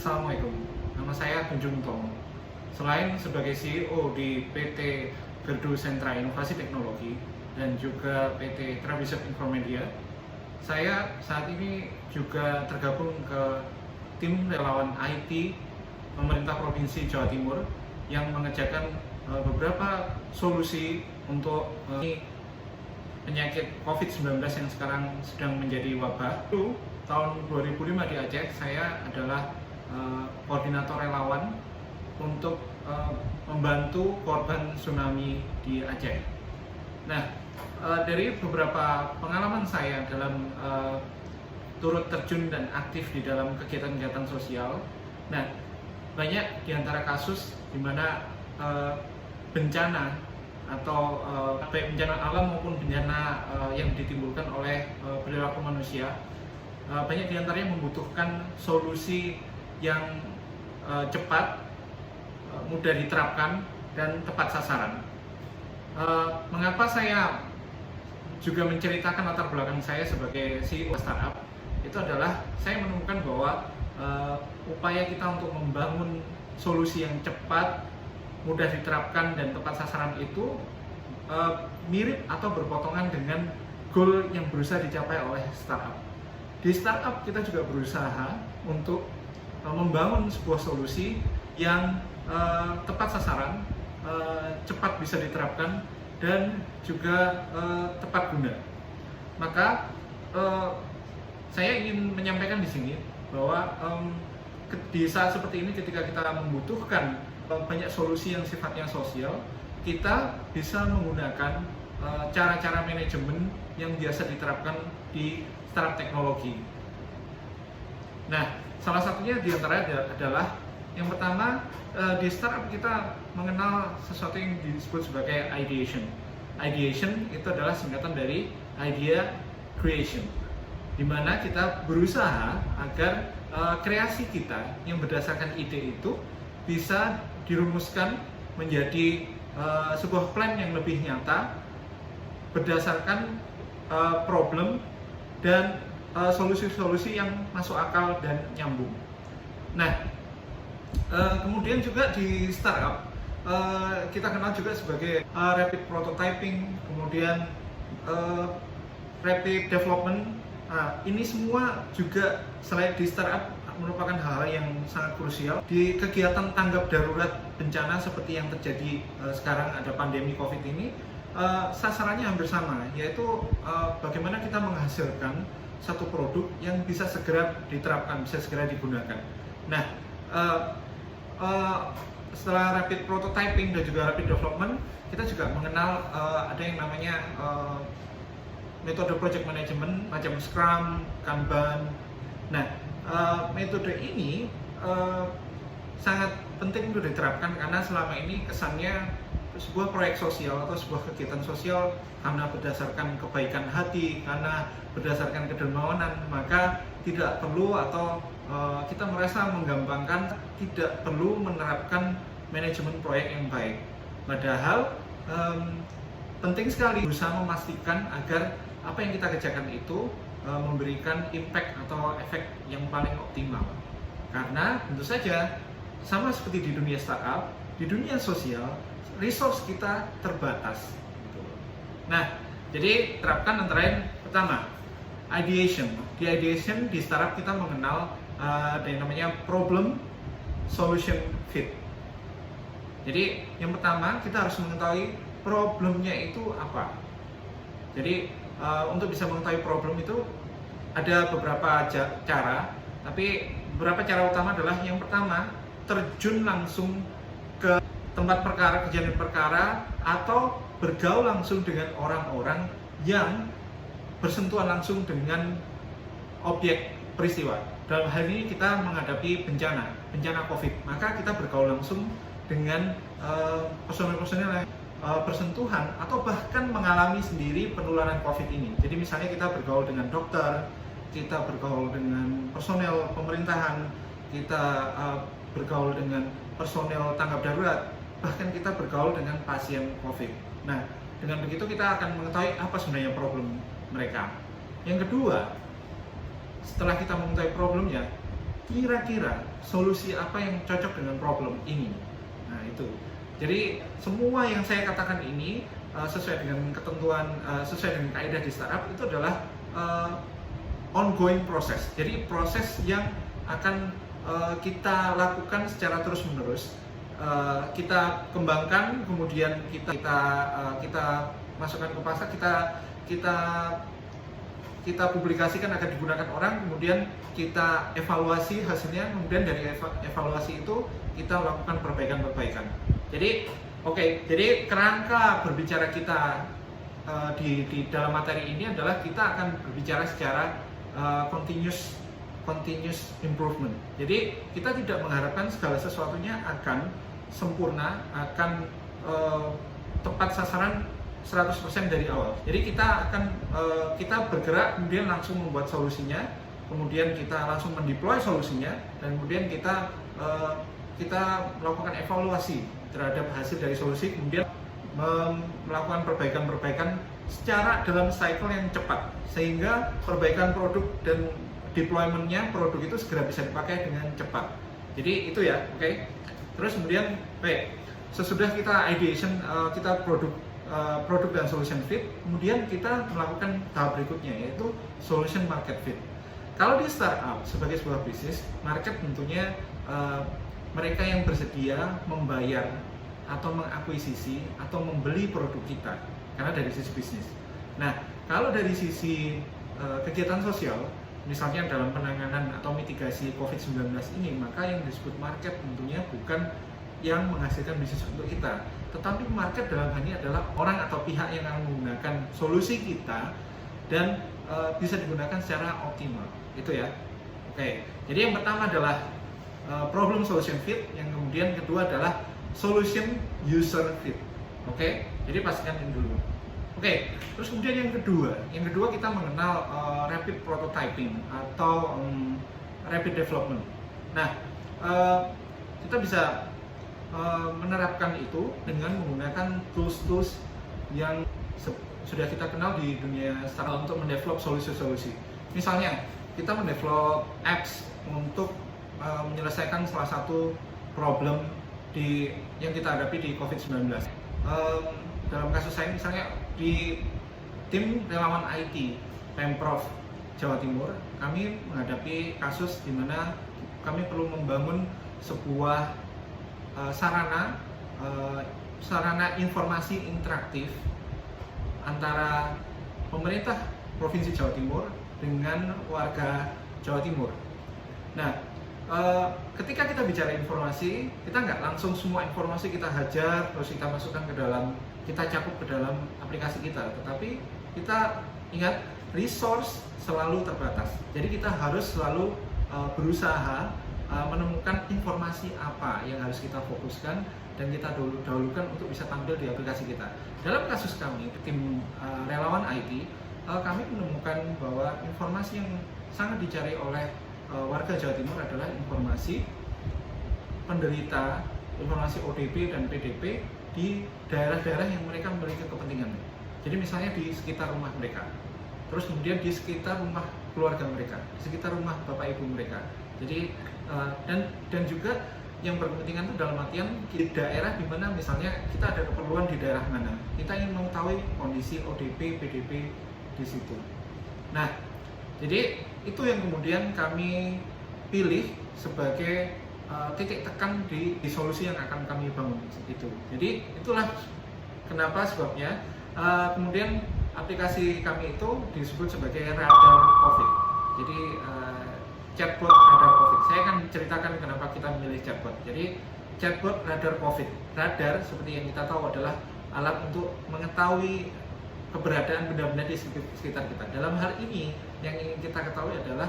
Assalamualaikum, nama saya Kunjung Tomo. Selain sebagai CEO di PT Gerdu Sentra Inovasi Teknologi dan juga PT Travisep Infomedia, saya saat ini juga tergabung ke tim relawan IT pemerintah Provinsi Jawa Timur yang mengerjakan beberapa solusi untuk penyakit COVID-19 yang sekarang sedang menjadi wabah. Tahun 2005 di Aceh, saya adalah koordinator relawan untuk membantu korban tsunami di Aceh. Nah, dari beberapa pengalaman saya dalam turut terjun dan aktif di dalam kegiatan-kegiatan sosial, nah banyak di antara kasus di mana bencana atau baik bencana alam maupun bencana yang ditimbulkan oleh perilaku manusia, banyak di antaranya membutuhkan solusi yang cepat, mudah diterapkan, dan tepat sasaran. Mengapa saya juga menceritakan latar belakang saya sebagai CEO startup? Itu adalah saya menemukan bahwa upaya kita untuk membangun solusi yang cepat, mudah diterapkan, dan tepat sasaran itu mirip atau berpotongan dengan goal yang berusaha dicapai oleh startup. Di startup kita juga berusaha untuk membangun sebuah solusi yang tepat sasaran, cepat bisa diterapkan, dan juga tepat guna. Maka saya ingin menyampaikan di sini bahwa di saat seperti ini, ketika kita membutuhkan banyak solusi yang sifatnya sosial, kita bisa menggunakan cara-cara manajemen yang biasa diterapkan di startup teknologi. Nah, salah satunya diantaranya adalah yang pertama, di startup kita mengenal sesuatu yang disebut sebagai ideation. Ideation itu adalah singkatan dari idea creation, di mana kita berusaha agar kreasi kita yang berdasarkan ide itu bisa dirumuskan menjadi sebuah plan yang lebih nyata berdasarkan problem dan solusi-solusi yang masuk akal dan nyambung. Nah, kemudian juga di startup kita kenal juga sebagai rapid prototyping, kemudian rapid development. Ini semua juga selain di startup merupakan hal yang sangat krusial di kegiatan tanggap darurat bencana seperti yang terjadi sekarang, ada pandemi COVID ini. Sasarannya hampir sama, yaitu bagaimana kita menghasilkan satu produk yang bisa segera diterapkan, bisa segera digunakan. Nah, setelah rapid prototyping dan juga rapid development, kita juga mengenal ada yang namanya metode project management macam Scrum, Kanban. Nah, metode ini sangat penting untuk diterapkan karena selama ini kesannya sebuah proyek sosial atau sebuah kegiatan sosial karena berdasarkan kebaikan hati, karena berdasarkan kedermawanan, maka tidak perlu atau kita merasa menggampangkan, tidak perlu menerapkan manajemen proyek yang baik. Padahal penting sekali berusaha memastikan agar apa yang kita kerjakan itu memberikan impact atau efek yang paling optimal. Karena tentu saja sama seperti di dunia startup, di dunia sosial, resource kita terbatas. Nah, jadi terapkan antara lain pertama, ideation. Di ideation di startup kita mengenal ada yang namanya problem solution fit. Jadi yang pertama kita harus mengetahui problemnya itu apa. Jadi untuk bisa mengetahui problem itu ada beberapa cara, tapi beberapa cara utama adalah yang pertama, terjun langsung ke tempat perkara, kejadian perkara, atau bergaul langsung dengan orang-orang yang bersentuhan langsung dengan objek peristiwa. Dalam hal ini kita menghadapi bencana COVID, maka kita bergaul langsung dengan personel-personel yang bersentuhan atau bahkan mengalami sendiri penularan COVID ini. Jadi misalnya kita bergaul dengan dokter, kita bergaul dengan personel pemerintahan, kita bergaul dengan personel tanggap darurat, bahkan kita bergaul dengan pasien COVID. Nah, dengan begitu kita akan mengetahui apa sebenarnya problem mereka. Yang kedua, setelah kita mengetahui problemnya, kira-kira solusi apa yang cocok dengan problem ini. Nah itu. Jadi semua yang saya katakan ini sesuai dengan ketentuan, sesuai dengan kaidah di startup itu adalah ongoing proses. Jadi proses yang akan kita lakukan secara terus-menerus. Kita kembangkan, kemudian kita masukkan ke pasar, kita publikasikan akan digunakan orang, kemudian kita evaluasi hasilnya, kemudian dari evaluasi itu kita lakukan perbaikan-perbaikan. Jadi jadi kerangka berbicara kita di dalam materi ini adalah kita akan berbicara secara continuous improvement. Jadi kita tidak mengharapkan segala sesuatunya akan sempurna, akan tepat sasaran 100% dari awal. Jadi kita bergerak, kemudian langsung membuat solusinya, kemudian kita langsung mendeploy solusinya, dan kemudian kita melakukan evaluasi terhadap hasil dari solusi, kemudian melakukan perbaikan-perbaikan secara dalam cycle yang cepat, sehingga perbaikan produk dan deployment-nya produk itu segera bisa dipakai dengan cepat. Jadi itu ya, oke. Terus kemudian sesudah kita ideation, kita produk dan solution fit, kemudian kita melakukan tahap berikutnya, yaitu solution market fit. Kalau di startup sebagai sebuah bisnis, market tentunya mereka yang bersedia membayar atau mengakuisisi atau membeli produk kita, karena dari sisi bisnis. Nah, kalau dari sisi kegiatan sosial, misalnya dalam penanganan atau mitigasi COVID-19 ini, maka yang disebut market tentunya bukan yang menghasilkan bisnis untuk kita, tetapi market dalam hal ini adalah orang atau pihak yang akan menggunakan solusi kita dan bisa digunakan secara optimal. Itu ya. Oke. Jadi yang pertama adalah problem solution fit, yang kemudian kedua adalah solution user fit. Oke. Jadi pastikan ini dulu. Oke, terus kemudian yang kedua kita mengenal rapid prototyping atau rapid development. Nah, kita bisa menerapkan itu dengan menggunakan tools-tools yang sudah kita kenal di dunia startup untuk mendevelop solusi-solusi. Misalnya, kita mendevelop apps untuk menyelesaikan salah satu problem yang kita hadapi di COVID-19. Dalam kasus saya misalnya di tim relawan IT Pemprov Jawa Timur, kami menghadapi kasus di mana kami perlu membangun sebuah sarana informasi interaktif antara pemerintah Provinsi Jawa Timur dengan warga Jawa Timur. Nah, ketika kita bicara informasi, kita nggak langsung semua informasi kita hajar terus kita masukkan ke dalam, kita cakup ke dalam aplikasi kita, tetapi kita ingat resource selalu terbatas. Jadi kita harus selalu berusaha menemukan informasi apa yang harus kita fokuskan dan kita dahulukan untuk bisa tampil di aplikasi kita. Dalam kasus kami, tim relawan IT, kami menemukan bahwa informasi yang sangat dicari oleh warga Jawa Timur adalah informasi penderita, informasi ODP dan PDP di daerah-daerah yang mereka memiliki kepentingan. Jadi misalnya di sekitar rumah mereka, terus kemudian di sekitar rumah keluarga mereka, di sekitar rumah bapak ibu mereka. Jadi dan juga yang berkepentingan itu dalam artian di daerah di mana misalnya kita ada keperluan di daerah mana, kita ingin mengetahui kondisi ODP, PDP di situ. Nah, jadi itu yang kemudian kami pilih sebagai titik tekan di solusi yang akan kami bangun itu. Jadi itulah kenapa sebabnya kemudian aplikasi kami itu disebut sebagai radar COVID. Jadi chatbot radar COVID. Saya akan ceritakan kenapa kita memilih chatbot. Jadi chatbot radar COVID. Radar seperti yang kita tahu adalah alat untuk mengetahui keberadaan benda-benda di sekitar kita. Dalam hal ini yang ingin kita ketahui adalah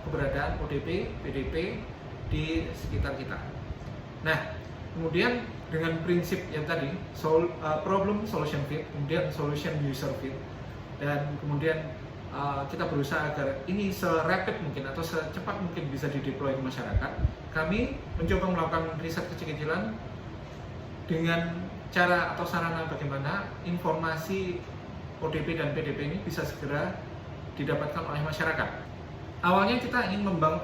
keberadaan ODP, PDP di sekitar kita. Nah, kemudian dengan prinsip yang tadi, problem solution fit, kemudian solution user fit, dan kemudian kita berusaha agar ini serapid mungkin atau secepat mungkin bisa dideploy ke masyarakat. Kami mencoba melakukan riset kecil-kecilan dengan cara atau sarana bagaimana informasi ODP dan PDP ini bisa segera didapatkan oleh masyarakat. awalnya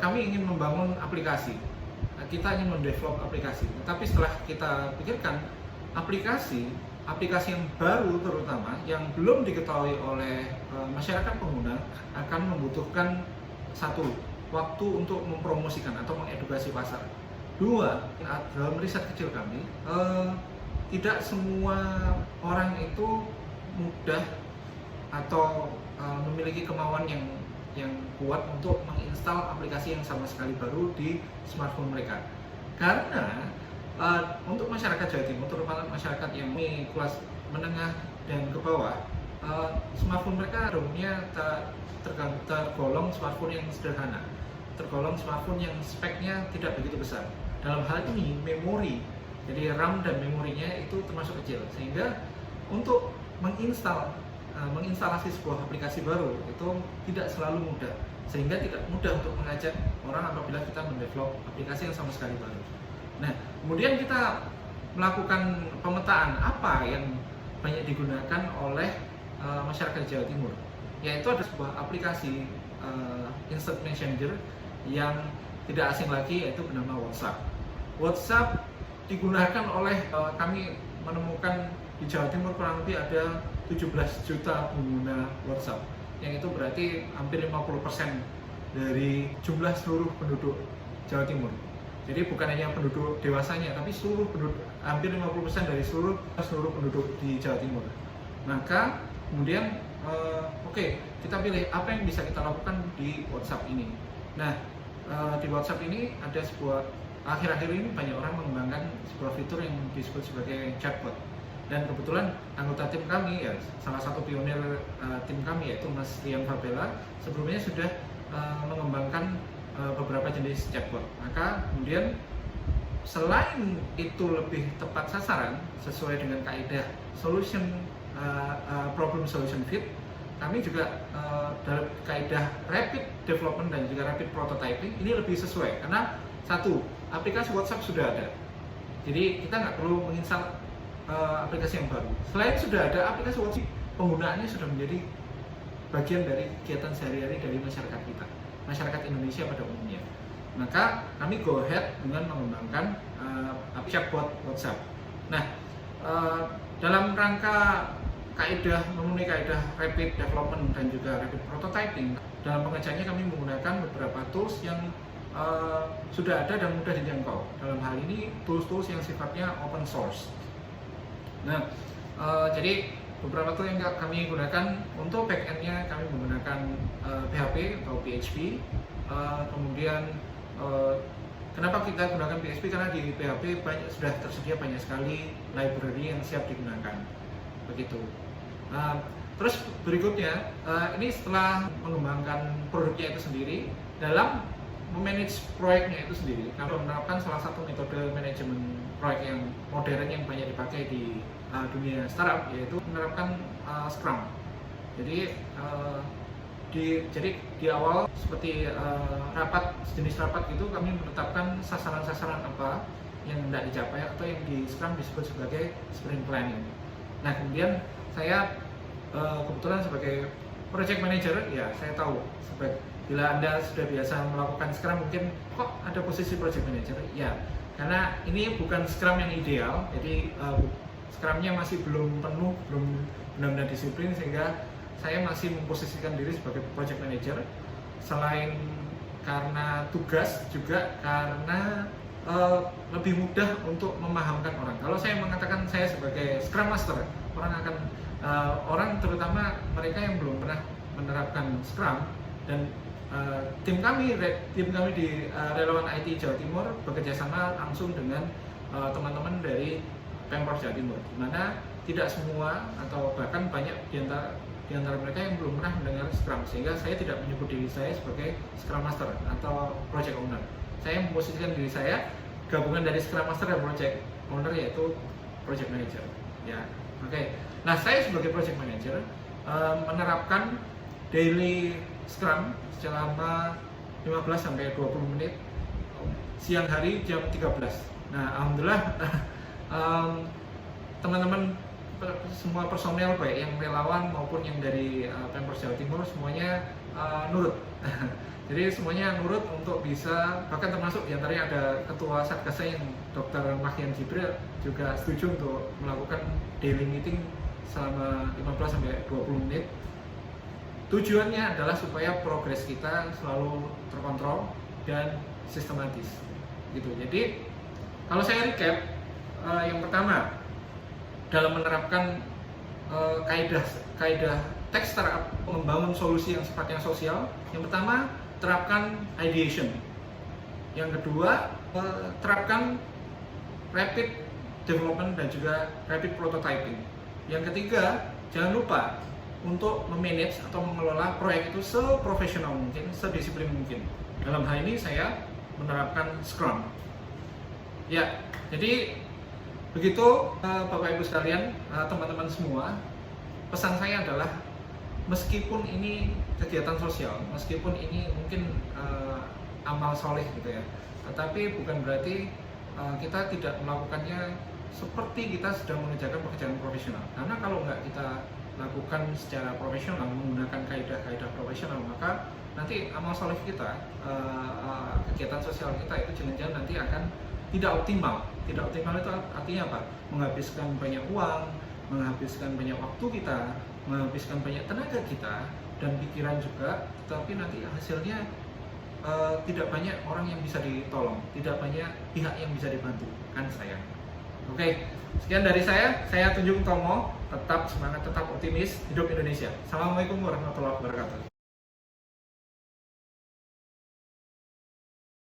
kami ingin membangun aplikasi. Kita ingin mendevelop aplikasi. Tetapi setelah kita pikirkan, aplikasi yang baru terutama yang belum diketahui oleh masyarakat pengguna akan membutuhkan satu, waktu untuk mempromosikan atau mengedukasi pasar. Dua, dalam riset kecil kami, tidak semua orang itu mudah atau memiliki kemauan yang kuat untuk menginstal aplikasi yang sama sekali baru di smartphone mereka. Karena untuk masyarakat Jawa Timur, terutama masyarakat yang kelas menengah dan ke bawah, smartphone mereka umumnya tergolong smartphone yang sederhana, tergolong smartphone yang speknya tidak begitu besar. Dalam hal ini memori, jadi RAM dan memorinya itu termasuk kecil, sehingga untuk menginstalasi sebuah aplikasi baru itu tidak selalu mudah, sehingga tidak mudah untuk mengajak orang apabila kita mendevelop aplikasi yang sama sekali baru. Nah, kemudian kita melakukan pemetaan apa yang banyak digunakan oleh masyarakat Jawa Timur, yaitu ada sebuah aplikasi instant messenger yang tidak asing lagi, yaitu bernama WhatsApp. WhatsApp digunakan oleh kami menemukan di Jawa Timur kurang lebih ada 17 juta pengguna WhatsApp, yang itu berarti hampir 50% dari jumlah seluruh penduduk Jawa Timur. Jadi bukan hanya penduduk dewasanya, tapi seluruh penduduk, hampir 50% dari seluruh penduduk di Jawa Timur. Maka kemudian kita pilih apa yang bisa kita lakukan di WhatsApp ini. Nah, di WhatsApp ini ada akhir-akhir ini banyak orang mengembangkan sebuah fitur yang disebut sebagai chatbot. Dan kebetulan anggota tim kami, ya salah satu pionir tim kami, yaitu Mas Rian Fabela, sebelumnya sudah mengembangkan beberapa jenis chatbot. Maka kemudian selain itu lebih tepat sasaran sesuai dengan kaidah problem solution fit, kami juga dalam kaidah rapid development dan juga rapid prototyping ini lebih sesuai, karena satu, aplikasi WhatsApp sudah ada, jadi kita nggak perlu menginstal aplikasi yang baru. Selain sudah ada aplikasi WhatsApp, penggunaannya sudah menjadi bagian dari kegiatan sehari-hari dari masyarakat kita, masyarakat Indonesia pada umumnya. Maka kami go ahead dengan mengembangkan chatbot WhatsApp. Nah, dalam rangka memenuhi kaidah rapid development dan juga rapid prototyping, dalam pengerjaannya kami menggunakan beberapa tools yang sudah ada dan mudah dijangkau. Dalam hal ini tools-tools yang sifatnya open source. Nah, jadi beberapa tool yang kami gunakan untuk backend-nya kami menggunakan PHP atau PHP. Kemudian kenapa kita gunakan PHP? Karena di PHP sudah tersedia banyak sekali library yang siap digunakan. Begitu. Terus berikutnya, ini setelah mengembangkan produknya itu sendiri, dalam memanage proyeknya itu sendiri, kami menerapkan salah satu metode manajemen proyek yang modern yang banyak dipakai di dunia startup, yaitu menerapkan Scrum. Jadi di awal seperti sejenis rapat gitu, kami menetapkan sasaran-sasaran apa yang hendak dicapai atau yang di Scrum disebut sebagai sprint planning. Nah, kemudian saya kebetulan sebagai project manager, ya saya tahu bila Anda sudah biasa melakukan Scrum, mungkin kok ada posisi project manager? Ya, karena ini bukan Scrum yang ideal, jadi Scrum-nya masih belum penuh, belum benar-benar disiplin, sehingga saya masih memposisikan diri sebagai project manager. Selain karena tugas, juga karena lebih mudah untuk memahamkan orang. Kalau saya mengatakan saya sebagai Scrum Master, orang terutama mereka yang belum pernah menerapkan Scrum, dan tim kami di Relawan IT Jawa Timur bekerja sama langsung dengan teman-teman dari Pemprov Jawa Timur, di mana tidak semua atau bahkan banyak di antara mereka yang belum pernah mendengar Scrum, sehingga saya tidak menyebut diri saya sebagai Scrum Master atau Project Owner. Saya memposisikan diri saya gabungan dari Scrum Master dan Project Owner, yaitu Project Manager. Ya, oke. Nah, saya sebagai Project Manager menerapkan daily Scrum selama 15-20 menit siang hari jam 13. Nah, alhamdulillah teman-teman semua personel baik yang relawan maupun yang dari Pemprov Jawa Timur semuanya nurut. Jadi semuanya nurut untuk bisa, bahkan termasuk diantaranya ada ketua Satgasnya yang Dr. Makian Jibril juga setuju untuk melakukan daily meeting selama 15-20 menit. Tujuannya adalah supaya progres kita selalu terkontrol dan sistematis gitu. Jadi kalau saya recap, yang pertama dalam menerapkan kaidah tech startup membangun solusi yang sifatnya sosial, yang pertama terapkan ideation, yang kedua terapkan rapid development dan juga rapid prototyping, yang ketiga jangan lupa untuk memanage atau mengelola proyek itu seprofesional mungkin, sedisiplin mungkin. Dalam hal ini saya menerapkan Scrum. Ya, jadi begitu Bapak Ibu sekalian, teman-teman semua, pesan saya adalah meskipun ini kegiatan sosial, meskipun ini mungkin amal soleh gitu ya, tetapi bukan berarti kita tidak melakukannya seperti kita sedang mengerjakan pekerjaan profesional. Karena kalau nggak kita lakukan secara profesional menggunakan kaidah-kaidah profesional, maka nanti amal soleh kita, kegiatan sosial kita itu jangan-jangan nanti akan tidak optimal. Tidak optimal itu artinya apa? Menghabiskan banyak uang, menghabiskan banyak waktu kita, menghabiskan banyak tenaga kita dan pikiran juga, tetapi nanti hasilnya tidak banyak orang yang bisa ditolong, tidak banyak pihak yang bisa dibantu, kan sayang. Oke, sekian dari saya Tunjung Tomo, tetap semangat, tetap optimis, hidup Indonesia. Assalamualaikum warahmatullahi wabarakatuh.